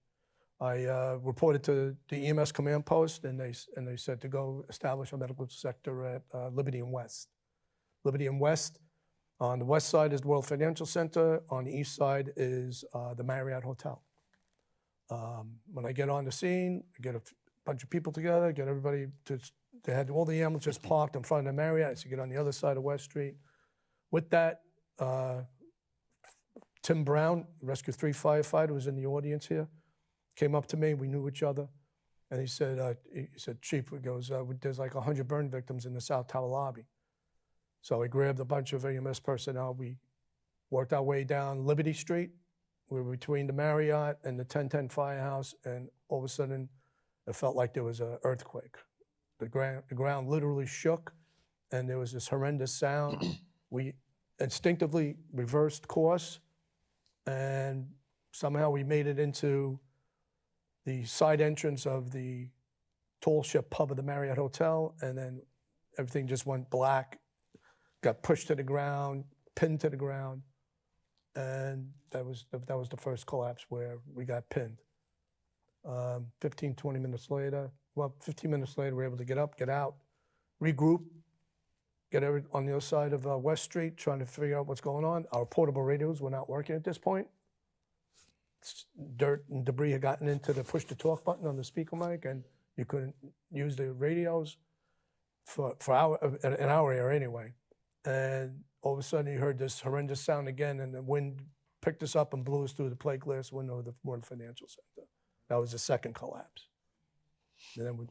I reported to the EMS command post, and they said to go establish a medical sector at Liberty and West. Liberty and West, on the west side is the World Financial Center, on the east side is the Marriott Hotel. When I get on the scene, I get a bunch of people together, get everybody to, they had all the ambulances parked in front of the Marriott, so you get on the other side of West Street. With that, Tim Brown, Rescue 3 firefighter, was in the audience here, came up to me, we knew each other, and he said, Chief, he goes, there's like 100 burn victims in the South Tower lobby. So we grabbed a bunch of EMS personnel, we worked our way down Liberty Street, we were between the Marriott and the 1010 Firehouse, and all of a sudden, it felt like there was an earthquake. The ground literally shook, and there was this horrendous sound. We instinctively reversed course, and somehow we made it into the side entrance of the tall ship pub of the Marriott Hotel, and then everything just went black, got pushed to the ground, pinned to the ground, and that was the first collapse where we got pinned. 15 minutes later, we were able to get up, get out, regroup, get on the other side of West Street, trying to figure out what's going on. Our portable radios were not working at this point. Dirt and debris had gotten into the push-to-talk button on the speaker mic, and you couldn't use the radios in our area anyway. And all of a sudden, you heard this horrendous sound again, and the wind picked us up and blew us through the plate glass window of the World Financial Center. That was the second collapse. And then we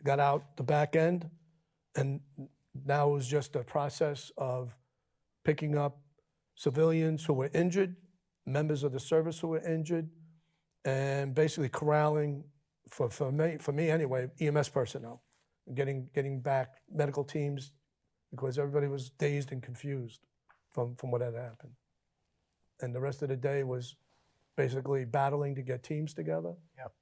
got out the back end, and now it was just a process of picking up civilians who were injured, members of the service who were injured, and basically corralling, for me anyway, EMS personnel, getting back medical teams, because everybody was dazed and confused from what had happened. And the rest of the day was basically battling to get teams together. Yep.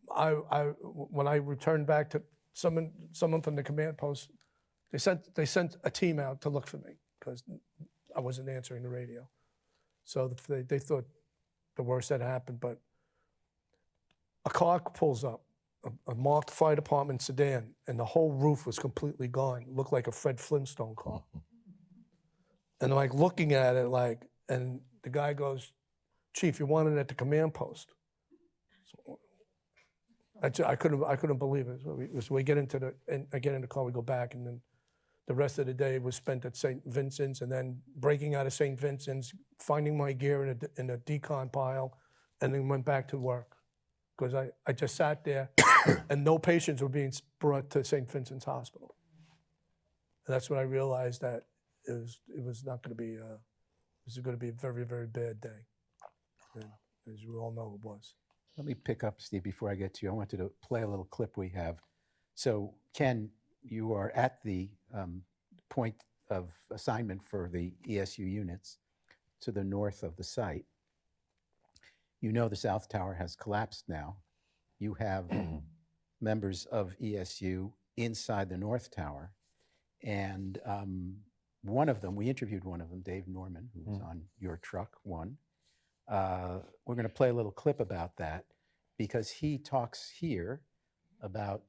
When I returned back to someone from the command post, they sent a team out to look for me because I wasn't answering the radio. So they thought the worst had happened, but a car pulls up, a marked fire department sedan, and the whole roof was completely gone. It looked like a Fred Flintstone car. And like looking at it like, and the guy goes, "Chief, you want it at the command post." So I couldn't believe it. So we get into I get in the car, we go back, and then the rest of the day was spent at St. Vincent's, and then breaking out of St. Vincent's, finding my gear in a decon pile, and then went back to work. Because I just sat there, and no patients were being brought to St. Vincent's Hospital. And that's when I realized that it was not going to be, it was going to be a very, very bad day. And as you all know, it was. Let me pick up, Steve, before I get to you. I wanted to play a little clip we have. So, Ken, you are at the point of assignment for the ESU units to the north of the site. You know the South Tower has collapsed now. You have members of ESU inside the North Tower. And one of them, we interviewed one of them, Dave Norman, who was on your truck one. We're going to play a little clip about that because he talks here about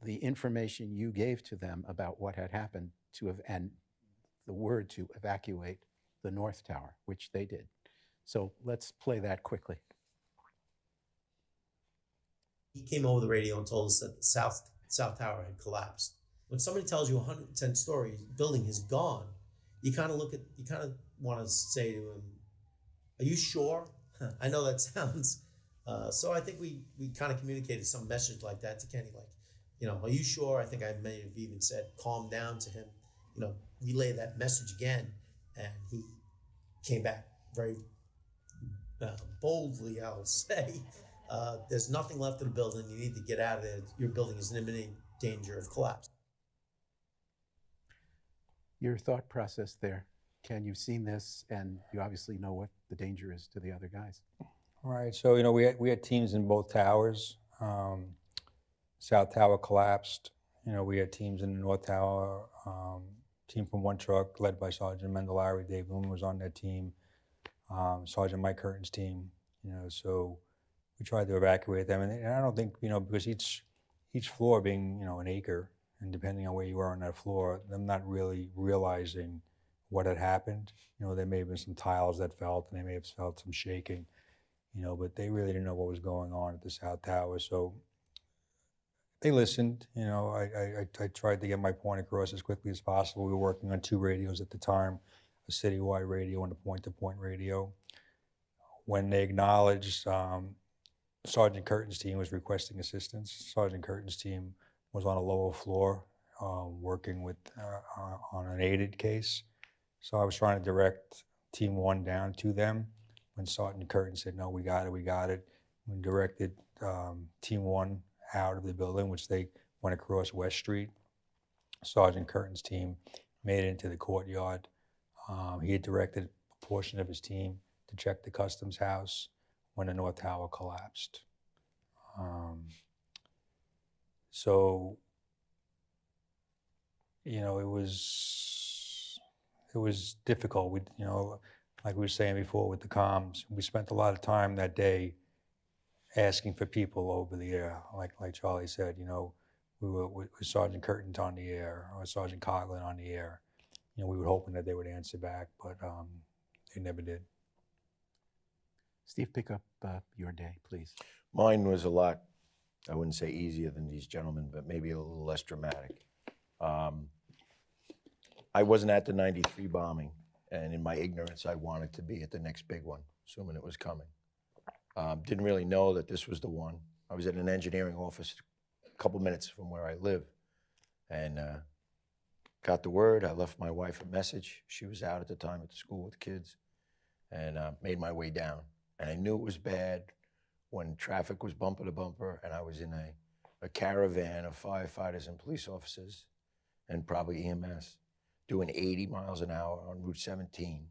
the information you gave to them about what had happened and the word to evacuate the North Tower, which they did. So let's play that quickly. He came over the radio and told us that the South Tower had collapsed. When somebody tells you 110-story building is gone, you kind of want to say to him, "Are you sure?" I know that sounds. So I think we kind of communicated some message like that to Kenny, like, "Are you sure?" I think I may have even said, "Calm down" to him. Relay that message again, and he came back very boldly, I'll say. There's nothing left of the building. You need to get out of there. Your building is in imminent danger of collapse. Your thought process there, Ken, you've seen this and you obviously know what the danger is to the other guys. Right, so we had teams in both towers. South Tower collapsed. We had teams in the North Tower. Team from one truck led by Sergeant Mendelari. Dave Newman was on that team. Sergeant Mike Curtin's team. So we tried to evacuate them, and I don't think because each floor being an acre, and depending on where you are on that floor, them not really realizing what had happened. There may have been some tiles that fell, and they may have felt some shaking. But they really didn't know what was going on at the South Tower. So they listened. I tried to get my point across as quickly as possible. We were working on 2 radios at the time, a citywide radio and a point-to-point radio. When they acknowledged Sergeant Curtin's team was requesting assistance, Sergeant Curtin's team was on a lower floor working with on an aided case. So I was trying to direct Team 1 down to them. When Sergeant Curtin said, "No, we got it," we directed Team 1 out of the building, which they went across West Street. Sergeant Curtin's team made it into the courtyard. He had directed a portion of his team to check the customs house when the North Tower collapsed. So, it was difficult. We, like we were saying before with the comms, we spent a lot of time that day asking for people over the air. Like Charlie said, we were with Sergeant Curtin on the air or Sergeant Coughlin on the air. We were hoping that they would answer back, but they never did. Steve, pick up your day, please. Mine was a lot, I wouldn't say easier than these gentlemen, but maybe a little less dramatic. I wasn't at the 93 bombing, and in my ignorance, I wanted to be at the next big one, assuming it was coming. Didn't really know that this was the one. I was at an engineering office a couple minutes from where I live, and got the word. I left my wife a message. She was out at the time at the school with the kids, and made my way down. And I knew it was bad when traffic was bumper to bumper, and I was in a caravan of firefighters and police officers, and probably EMS, doing 80 miles an hour on Route 17,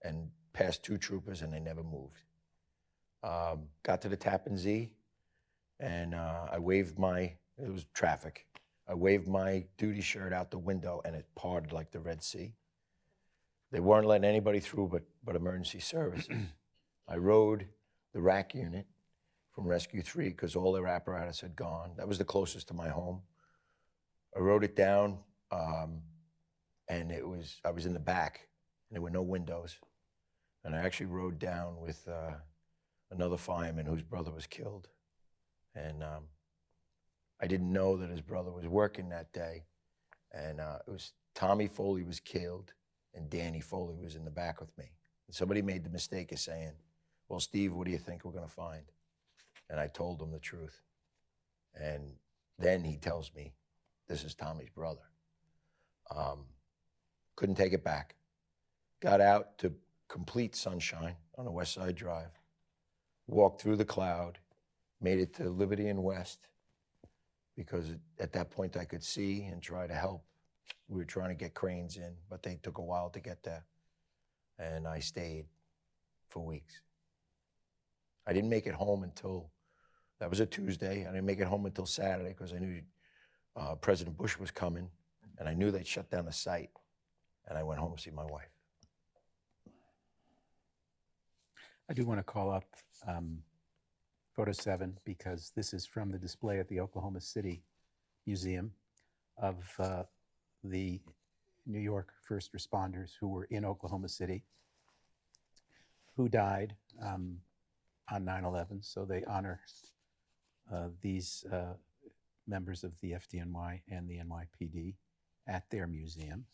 and passed 2 troopers, and they never moved. Got to the Tappan Zee, and I waved it was traffic. I waved my duty shirt out the window, and it parted like the Red Sea. They weren't letting anybody through but emergency services. I rode the RAC unit from Rescue 3 because all their apparatus had gone. That was the closest to my home. I rode it down, and I was in the back and there were no windows. And I actually rode down with another fireman whose brother was killed. And I didn't know that his brother was working that day. And it was Tommy Foley was killed, and Danny Foley was in the back with me. And somebody made the mistake of saying, well, Steve, what do you think we're going to find? And I told him the truth. And then he tells me, this is Tommy's brother. Couldn't take it back. Got out to complete sunshine on the West Side Drive, walked through the cloud, made it to Liberty and West, because at that point I could see and try to help. We were trying to get cranes in, but they took a while to get there. And I stayed for weeks. I didn't make it home until, that was a Tuesday. I didn't make it home until Saturday because I knew President Bush was coming, and I knew they'd shut down the site. And I went home to see my wife. I do want to call up photo 7 because this is from the display at the Oklahoma City Museum of the New York first responders who were in Oklahoma City, who died on 9/11. So they honor these members of the FDNY and the NYPD at their museum.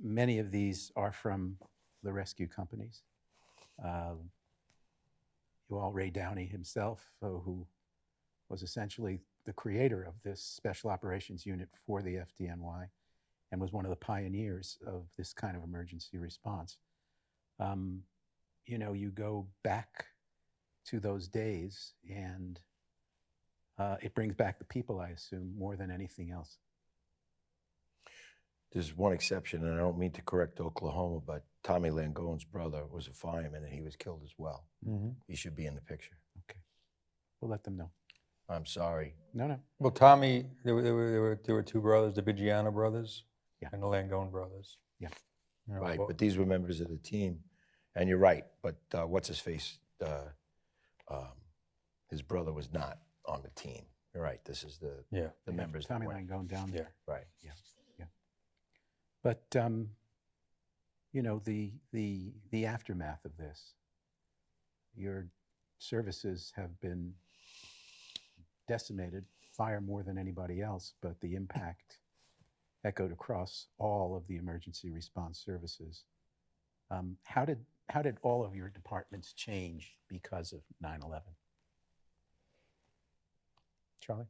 Many of these are from the rescue companies. You all, Ray Downey himself, who was essentially the creator of this special operations unit for the FDNY and was one of the pioneers of this kind of emergency response. You know, you go back to those days and it brings back the people, I assume, more than anything else. There's one exception, and I don't mean to correct Oklahoma, but Tommy Langone's brother was a fireman, and he was killed as well. Mm-hmm. He should be in the picture. Okay, we'll let them know. I'm sorry. No. Well, Tommy, there were two brothers, the Bigiano brothers, Yeah. and the Langone brothers. Yeah. You know, Right, well, but these were members of the team, and you're right. But what's his face? His brother was not on the team. You're right. This is the yeah. members. that Tommy went. Langone down there. Right. But you know, the aftermath of this, your services have been decimated, fire more than anybody else, but the impact echoed across all of the emergency response services. How did all of your departments change because of 9/11? Charlie?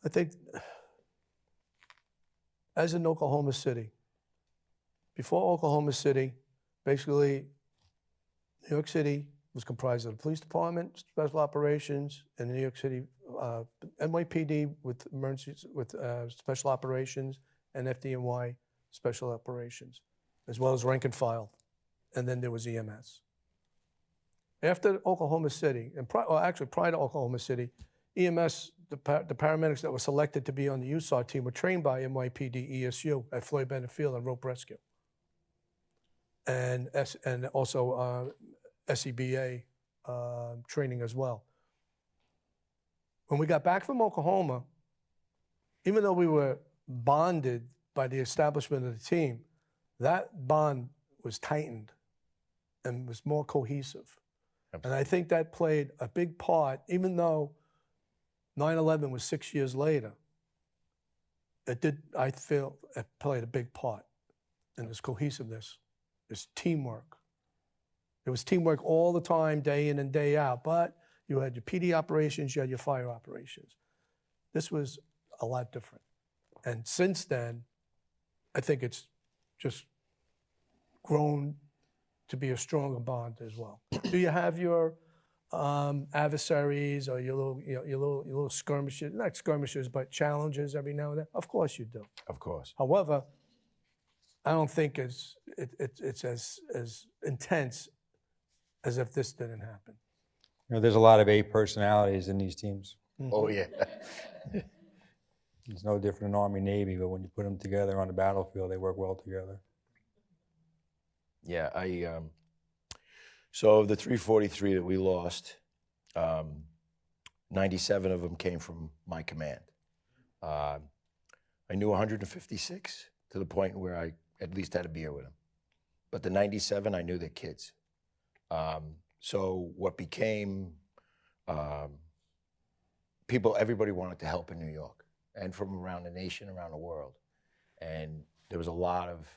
I think as in Oklahoma City, before Oklahoma City, basically New York City was comprised of the police department, special operations, and the New York City NYPD with emergencies, with special operations, and FDNY special operations, as well as rank and file, and then there was EMS. After Oklahoma City, and prior to Oklahoma City, EMS, the paramedics that were selected to be on the USAR team were trained by NYPD ESU at Floyd Bennett Field on rope rescue, and also SEBA training as well. When we got back from Oklahoma, even though we were bonded by the establishment of the team, that bond was tightened and was more cohesive. And I think that played a big part, even though 9/11 was 6 years later. I feel it played a big part in this cohesiveness, this teamwork. It was teamwork all the time, day in and day out, but you had your PD operations, you had your fire operations. This was a lot different. And since then, I think it's just grown to be a stronger bond as well. Do you have your adversaries or your little skirmishes, not skirmishes, but challenges every now and then? Of course you do. Of course. However, I don't think it's as intense as if this didn't happen. You know, there's a lot of A personalities in these teams. Oh, yeah. It's no different than Army, Navy, but when you put them together on the battlefield, they work well together. Yeah, so of the 343 that we lost, 97 of them came from my command. I knew 156, to the point where I at least had a beer with them. But the 97, I knew their kids. So what became everybody wanted to help in New York and from around the nation, around the world. And there was a lot of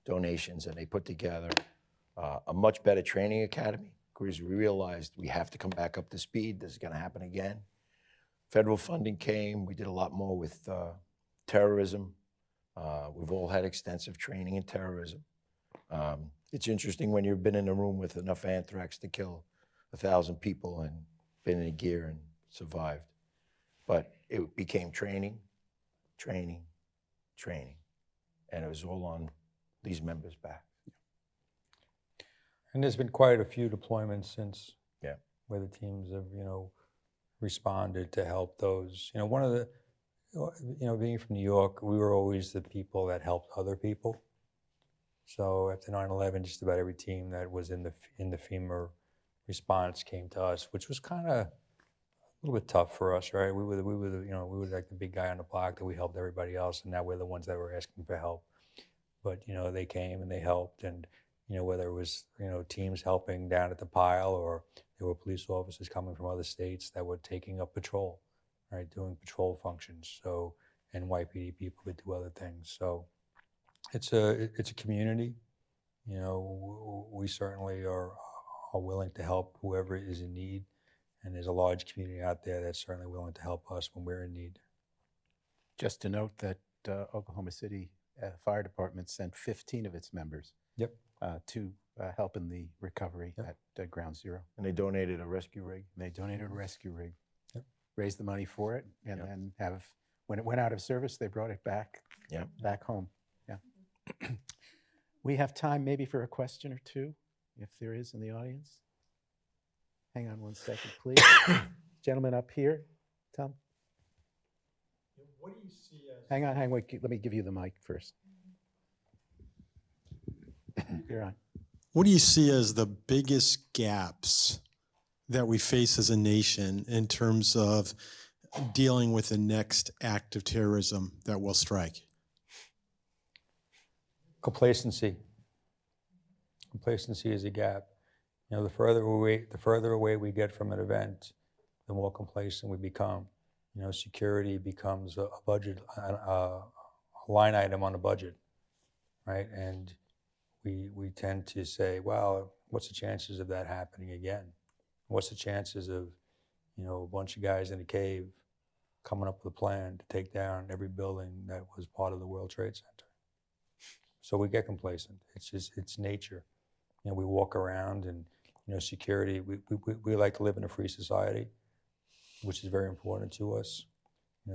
donations, and they put together a much better training academy because we realized we have to come back up to speed. This is going to happen again. Federal funding came. We did a lot more with terrorism. We've all had extensive training in terrorism. It's interesting when you've been in a room with enough anthrax to kill 1,000 people and been in gear and survived. But it became training, training, training. And it was all on these members' back. And there's been quite a few deployments since, Yeah. where the teams have, responded to help those. One of the, being from New York, we were always the people that helped other people. So after 9/11, just about every team that was in the FEMA response came to us, which was kind of a little bit tough for us, right? We were like the big guy on the block that we helped everybody else, and now we're the ones that were asking for help. But they came and they helped, and whether it was teams helping down at the pile, or there were police officers coming from other states that were taking up patrol, right, doing patrol functions. So NYPD people could do other things. So it's a community. We certainly are willing to help whoever is in need, and there's a large community out there that's certainly willing to help us when we're in need. Just to note that Oklahoma City Fire Department sent 15 of its members Yep. to help in the recovery at Ground Zero. And they donated a rescue rig. They donated a rescue rig, Yep. raised the money for it, and Yep. then when it went out of service, they brought it back, Yep. back home. Yeah. We have time maybe for a question or two, if there is in the audience. Hang on one second, please. Gentleman up here, Tom. What do you see as Hang on, wait, let me give you the mic first. You're on. what do you see as the biggest gaps that we face as a nation in terms of dealing with the next act of terrorism that will strike? Complacency. Complacency is a gap. The further away we get from an event, the more complacent we become. Security becomes a budget, a line item on a budget, right? And we tend to say, well, what's the chances of that happening again? What's the chances of, a bunch of guys in a cave coming up with a plan to take down every building that was part of the World Trade Center? So we get complacent. It's nature. We walk around and, security, we like to live in a free society, which is very important to us.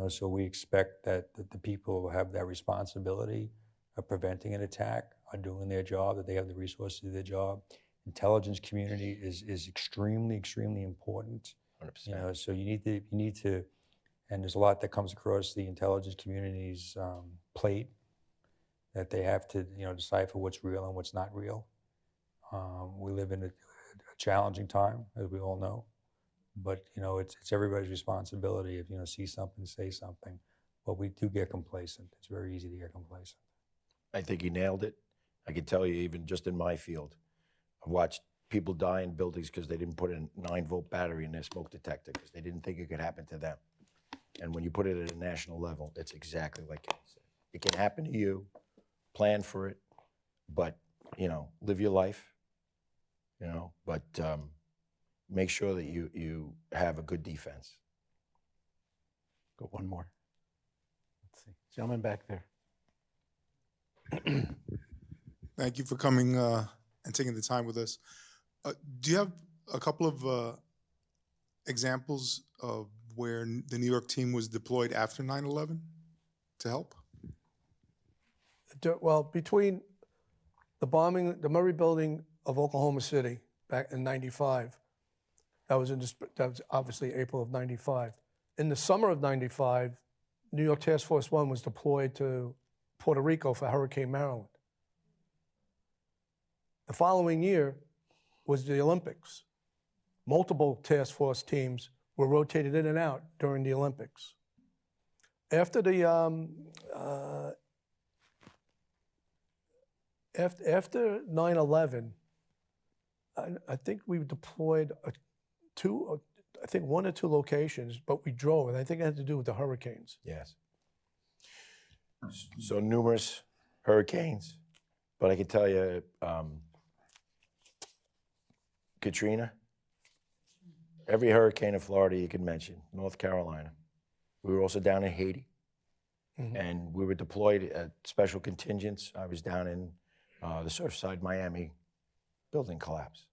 So we expect that the people who have that responsibility of preventing an attack are doing their job, that they have the resources to do their job. Intelligence community is extremely, extremely important. 100%. So you need to, and there's a lot that comes across the intelligence community's plate that they have to, decipher what's real and what's not real. We live in a challenging time, as we all know, but it's everybody's responsibility. If see something, say something. But we do get complacent. It's very easy to get complacent. I think he nailed it. I can tell you, even just in my field, I've watched people die in buildings because they didn't put a 9-volt battery in their smoke detector because they didn't think it could happen to them. And when you put it at a national level, it's exactly like he said. It can happen to you. Plan for it, but live your life. But make sure that you have a good defense. Got one more. Let's see. Gentleman back there. Thank you for coming and taking the time with us. Do you have a couple of examples of where the New York team was deployed after 9/11 to help? Well, between the bombing, the Murrah Building of Oklahoma City back in '95, that was obviously April of '95. In the summer of '95, New York Task Force 1 was deployed to Puerto Rico for Hurricane Maryland. The following year was the Olympics. Multiple task force teams were rotated in and out during the Olympics. After the After 9/11, I think we deployed I think 1 or 2 locations, but we drove, and I think it had to do with the hurricanes. Yes. So numerous hurricanes, but I can tell you, Katrina, every hurricane in Florida you could mention, North Carolina. We were also down in Haiti, and we were deployed at special contingents. I was down in the Surfside, Miami building collapse,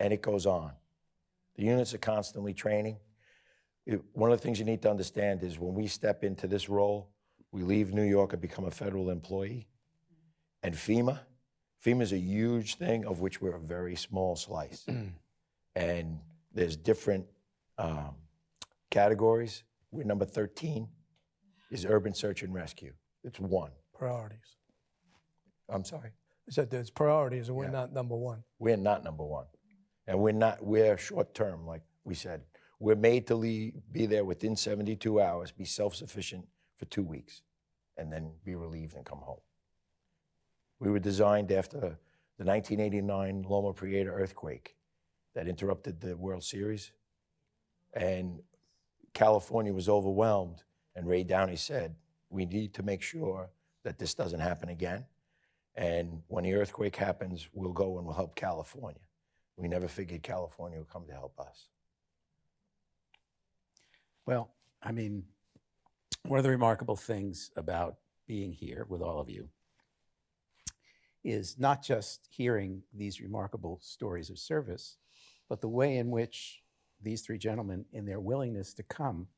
and it goes on. The units are constantly training. One of the things you need to understand is when we step into this role, we leave New York and become a federal employee. And FEMA is a huge thing of which we're a very small slice. And there's different categories. We're number 13 is urban search and rescue. It's 1. Priorities. I'm sorry. I said there's priorities, and we're Yeah. not number 1. We're not number 1. And we're short term, like we said. We're made to be there within 72 hours, be self-sufficient for 2 weeks, and then be relieved and come home. We were designed after the 1989 Loma Prieta earthquake that interrupted the World Series. And California was overwhelmed, and Ray Downey said, we need to make sure that this doesn't happen again. And when the earthquake happens, we'll go and we'll help California. We never figured California would come to help us. Well, I mean, one of the remarkable things about being here with all of you is not just hearing these remarkable stories of service, but the way in which these 3 gentlemen, in their willingness to come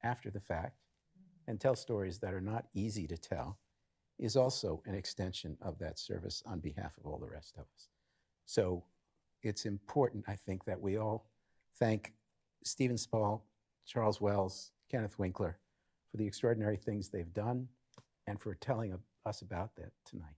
after the fact and tell stories that are not easy to tell, is also an extension of that service on behalf of all the rest of us. So it's important, I think, that we all thank Stephen Spall, Charles Wells, Kenneth Winkler for the extraordinary things they've done and for telling us about that tonight.